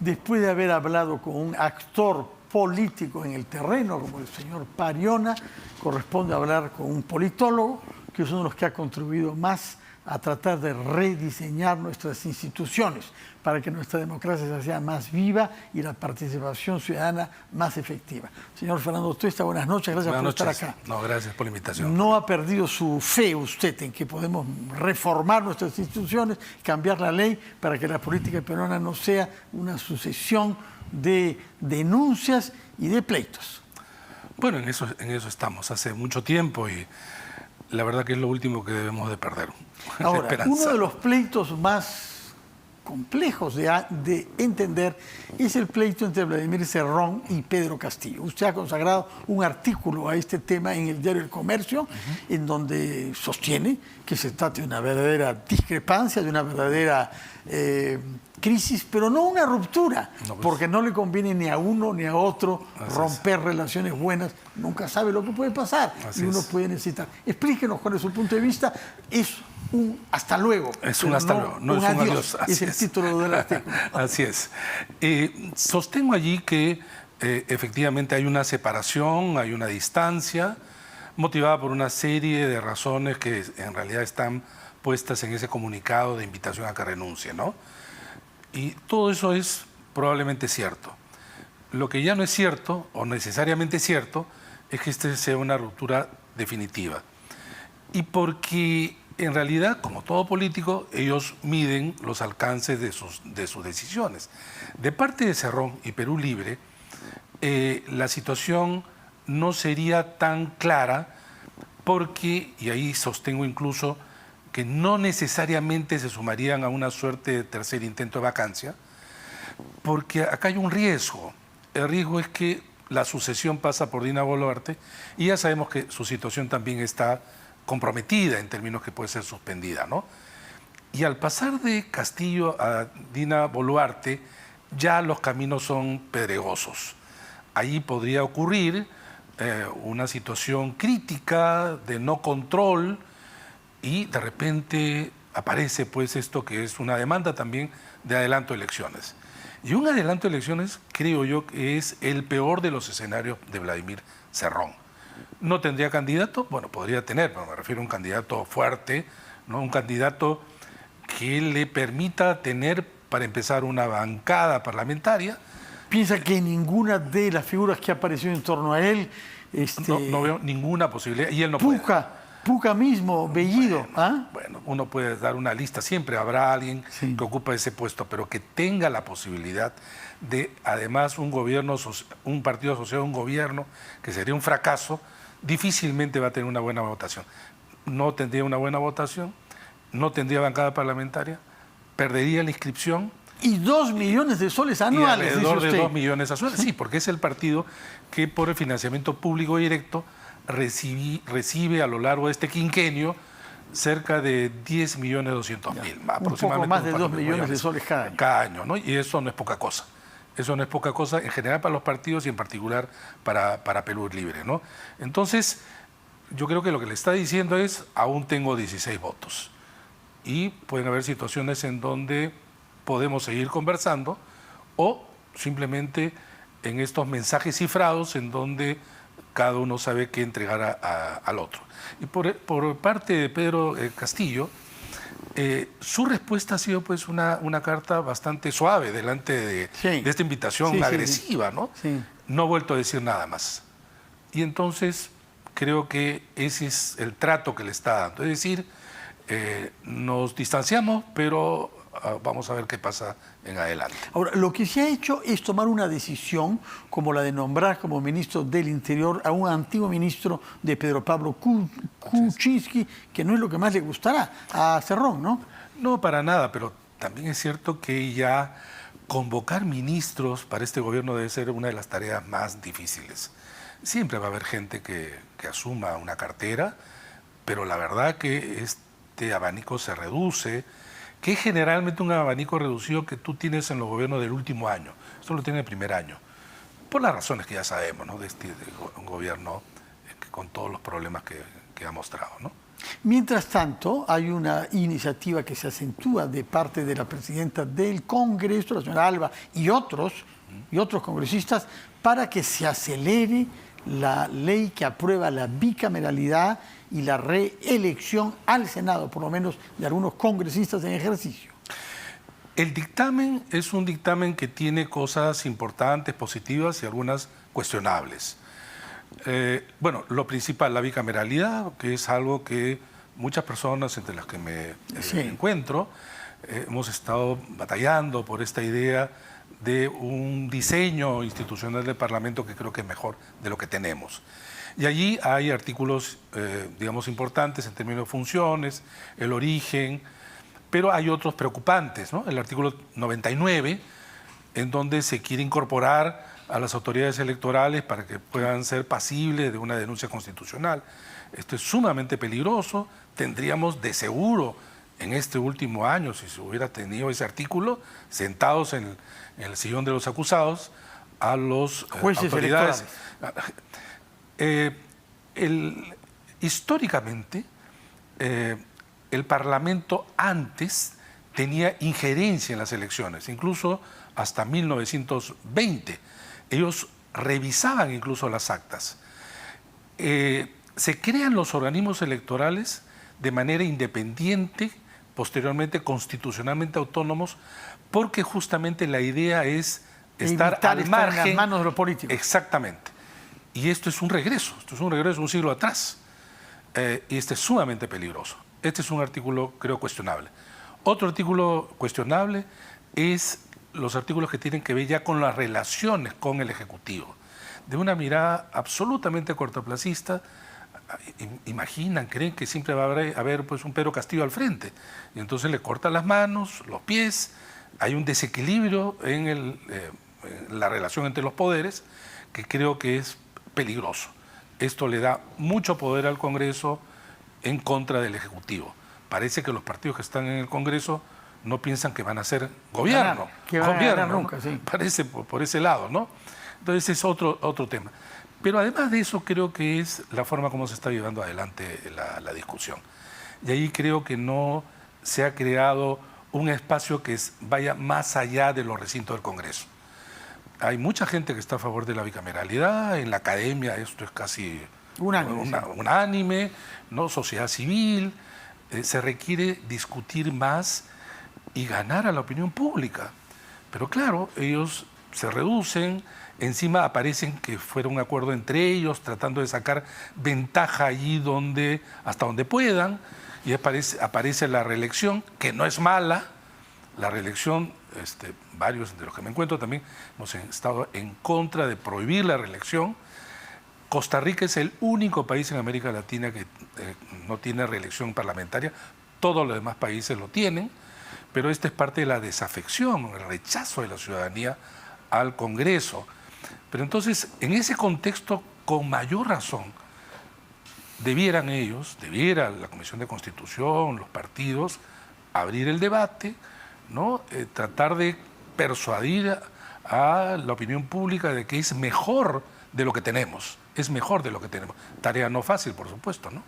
después de haber hablado con un actor político en el terreno, como el señor Pariona, corresponde hablar con un politólogo, que es uno de los que ha contribuido más a tratar de rediseñar nuestras instituciones para que nuestra democracia sea más viva y la participación ciudadana más efectiva. Señor Fernando Tuesta, buenas noches, gracias por estar acá. No, gracias por la invitación. ¿No ha perdido su fe usted en que podemos reformar nuestras instituciones, cambiar la ley para que la política peruana no sea una sucesión de denuncias y de pleitos? Bueno, en eso estamos hace mucho tiempo y la verdad que es lo último que debemos de perder. Ahora, uno de los pleitos más complejos de entender es el pleito entre Vladimir Cerrón y Pedro Castillo. Usted ha consagrado un artículo a este tema en el diario El Comercio, en donde sostiene que se trata de una verdadera discrepancia, de una verdadera crisis, pero no una ruptura, porque no le conviene ni a uno ni a otro romper relaciones buenas. Nunca sabe lo que puede pasar y uno puede necesitar. Explíquenos cuál es su punto de vista. Es un hasta luego. Es un hasta luego, no es un adiós. Es el título del artículo. Así es. Sostengo allí que efectivamente hay una separación, hay una distancia, motivada por una serie de razones que en realidad están puestas en ese comunicado de invitación a que renuncie, ¿no? Y todo eso es probablemente cierto. Lo que ya no es cierto, o necesariamente cierto, es que este sea una ruptura definitiva. Y porque en realidad, como todo político, ellos miden los alcances de sus decisiones. De parte de Cerrón y Perú Libre, la situación no sería tan clara porque, y ahí sostengo incluso, que no necesariamente se sumarían a una suerte de tercer intento de vacancia, porque acá hay un riesgo. El riesgo es que la sucesión pasa por Dina Boluarte y ya sabemos que su situación también está comprometida en términos que puede ser suspendida, ¿no? Y al pasar de Castillo a Dina Boluarte, ya los caminos son pedregosos. Ahí podría ocurrir una situación crítica de no control y de repente aparece pues esto que es una demanda también de adelanto de elecciones. Y un adelanto de elecciones creo yo que es el peor de los escenarios de Vladimir Cerrón. ¿No tendría candidato? Bueno, podría tener, pero me refiero a un candidato fuerte, ¿no? Un candidato que le permita tener, para empezar, una bancada parlamentaria. ¿Piensa que ninguna de las figuras que apareció en torno a él... No veo ninguna posibilidad y él no Puca mismo, Bellido. Bueno, uno puede dar una lista, siempre habrá alguien que ocupa ese puesto, pero que tenga la posibilidad de, además, un partido asociado a un gobierno, que sería un fracaso, difícilmente va a tener una buena votación. No tendría una buena votación, no tendría bancada parlamentaria, perdería la inscripción. Y 2 millones de soles anuales, y alrededor de 2 millones anuales. Sí, porque es el partido que por el financiamiento público directo recibe a lo largo de este quinquenio cerca de 10.200.000, aproximadamente. Un poco más de 2 millones de soles cada año, ¿no? Y eso no es poca cosa. Eso no es poca cosa en general para los partidos y en particular para Perú Libre, ¿no? Entonces, yo creo que lo que le está diciendo es, aún tengo 16 votos. Y pueden haber situaciones en donde podemos seguir conversando o simplemente en estos mensajes cifrados en donde cada uno sabe qué entregar al otro. Y por parte de Pedro Castillo, su respuesta ha sido pues una carta bastante suave delante de esta invitación agresiva, ¿no? Sí. No ha vuelto a decir nada más. Y entonces creo que ese es el trato que le está dando. Es decir, nos distanciamos, pero vamos a ver qué pasa en adelante. Ahora, lo que se ha hecho es tomar una decisión como la de nombrar como ministro del Interior a un antiguo ministro de Pedro Pablo Kuczynski, que no es lo que más le gustará a Cerrón, ¿no? No, para nada, pero también es cierto que ya convocar ministros para este gobierno debe ser una de las tareas más difíciles. Siempre va a haber gente que asuma una cartera, pero la verdad que este abanico se reduce, que es generalmente un abanico reducido que tú tienes en los gobiernos del último año. Esto lo tiene el primer año, por las razones que ya sabemos, ¿no? De un gobierno con todos los problemas que ha mostrado, ¿no? Mientras tanto, hay una iniciativa que se acentúa de parte de la presidenta del Congreso, la señora Alba, y otros congresistas, para que se acelere la ley que aprueba la bicameralidad y la reelección al Senado, por lo menos de algunos congresistas en ejercicio. El dictamen es un dictamen que tiene cosas importantes, positivas y algunas cuestionables. Bueno, lo principal, la bicameralidad, que es algo que muchas personas, entre las que me encuentro, hemos estado batallando por esta idea de un diseño institucional del Parlamento que creo que es mejor de lo que tenemos. Y allí hay artículos, digamos, importantes en términos de funciones, el origen, pero hay otros preocupantes, ¿no? El artículo 99, en donde se quiere incorporar a las autoridades electorales para que puedan ser pasibles de una denuncia constitucional. Esto es sumamente peligroso. Tendríamos de seguro en este último año, si se hubiera tenido ese artículo, sentados en el sillón de los acusados, a los jueces autoridades. Históricamente, el Parlamento antes tenía injerencia en las elecciones, incluso hasta 1920. Ellos revisaban incluso las actas. Se crean los organismos electorales de manera independiente, posteriormente constitucionalmente autónomos, porque justamente la idea es estar al margen, en las manos de los políticos. Exactamente. Y esto es un regreso un siglo atrás. Y este es sumamente peligroso. Este es un artículo, creo, cuestionable. Otro artículo cuestionable es los artículos que tienen que ver ya con las relaciones con el Ejecutivo. De una mirada absolutamente cortoplacista, imaginan, creen que siempre va a haber pues, un Pedro Castillo al frente. Y entonces le cortan las manos, los pies, hay un desequilibrio en la relación entre los poderes que creo que es peligroso. Esto le da mucho poder al Congreso en contra del Ejecutivo. Parece que los partidos que están en el Congreso no piensan que van a ser gobierno. Que van a ganar nunca, sí. Parece por ese lado, ¿no? Entonces es otro tema. Pero además de eso creo que es la forma como se está llevando adelante la discusión. Y ahí creo que no se ha creado un espacio que vaya más allá de los recintos del Congreso. Hay mucha gente que está a favor de la bicameralidad, en la academia esto es casi unánime, ¿no? Sociedad civil, se requiere discutir más y ganar a la opinión pública. Pero claro, ellos se reducen, encima aparecen que fuera un acuerdo entre ellos, tratando de sacar ventaja allí hasta donde puedan, y aparece la reelección, que no es mala. La reelección, varios de los que me encuentro también hemos estado en contra de prohibir la reelección. Costa Rica es el único país en América Latina que no tiene reelección parlamentaria, todos los demás países lo tienen, pero esta es parte de la desafección, el rechazo de la ciudadanía al Congreso. Pero entonces, en ese contexto, con mayor razón, debiera la Comisión de Constitución, los partidos, abrir el debate, ¿no? Tratar de persuadir a la opinión pública de que es mejor de lo que tenemos, Tarea no fácil, por supuesto, ¿no?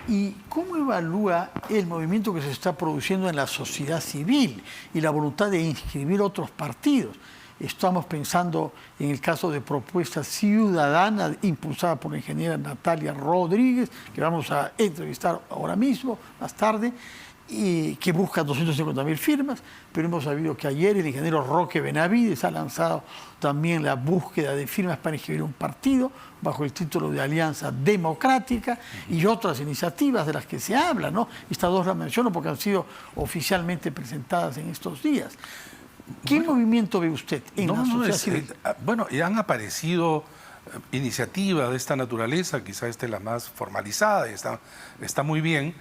¿Y cómo evalúa el movimiento que se está produciendo en la sociedad civil y la voluntad de inscribir otros partidos? Estamos pensando en el caso de Propuesta Ciudadana, impulsada por la ingeniera Natalia Rodríguez, que vamos a entrevistar ahora mismo, más tarde, y que busca 250.000 firmas, pero hemos sabido que ayer el ingeniero Roque Benavides ha lanzado también la búsqueda de firmas para inscribir un partido bajo el título de Alianza Democrática y otras iniciativas de las que se habla, ¿no? Estas dos las menciono porque han sido oficialmente presentadas en estos días. ¿Qué movimiento ve usted en la sociedad civil? Bueno, ya han aparecido iniciativas de esta naturaleza, quizá esta es la más formalizada y está muy bien,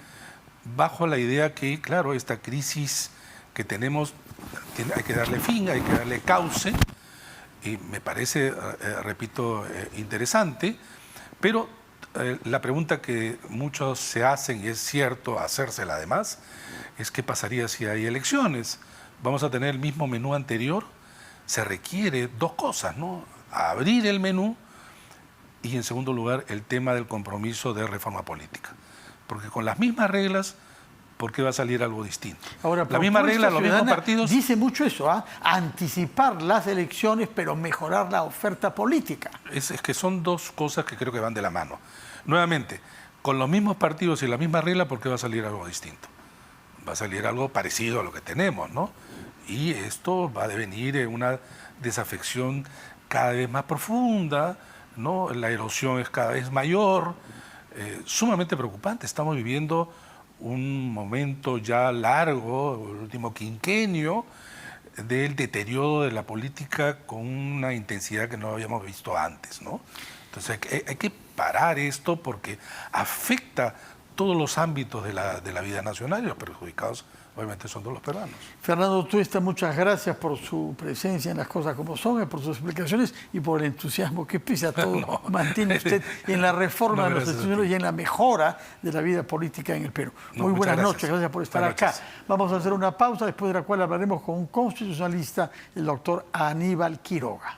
bajo la idea que, claro, esta crisis que tenemos hay que darle fin, hay que darle cauce, y me parece, repito, interesante, pero la pregunta que muchos se hacen, y es cierto hacérsela además, es qué pasaría si hay elecciones. Vamos a tener el mismo menú anterior. Se requiere dos cosas, ¿no? Abrir el menú y, en segundo lugar, el tema del compromiso de reforma política. Porque con las mismas reglas, ¿por qué va a salir algo distinto? Ahora, la misma regla, los mismos partidos... Dice mucho eso, anticipar las elecciones, pero mejorar la oferta política. Es que son dos cosas que creo que van de la mano. Nuevamente, con los mismos partidos y la misma regla, ¿por qué va a salir algo distinto? Va a salir algo parecido a lo que tenemos, ¿no? Y esto va a devenir en una desafección cada vez más profunda, ¿no? La erosión es cada vez mayor, sumamente preocupante. Estamos viviendo un momento ya largo, el último quinquenio, del deterioro de la política con una intensidad que no habíamos visto antes, ¿no? Entonces hay que parar esto porque afecta todos los ámbitos de la vida nacional y los perjudicados obviamente son todos los peruanos. Fernando Tuesta, muchas gracias por su presencia en Las Cosas Como Son, por sus explicaciones y por el entusiasmo que pese a todo mantiene usted en la reforma de los instituciones y en la mejora de la vida política en el Perú. Muy buenas noches, gracias por estar acá. Vamos a hacer una pausa, después de la cual hablaremos con un constitucionalista, el doctor Aníbal Quiroga.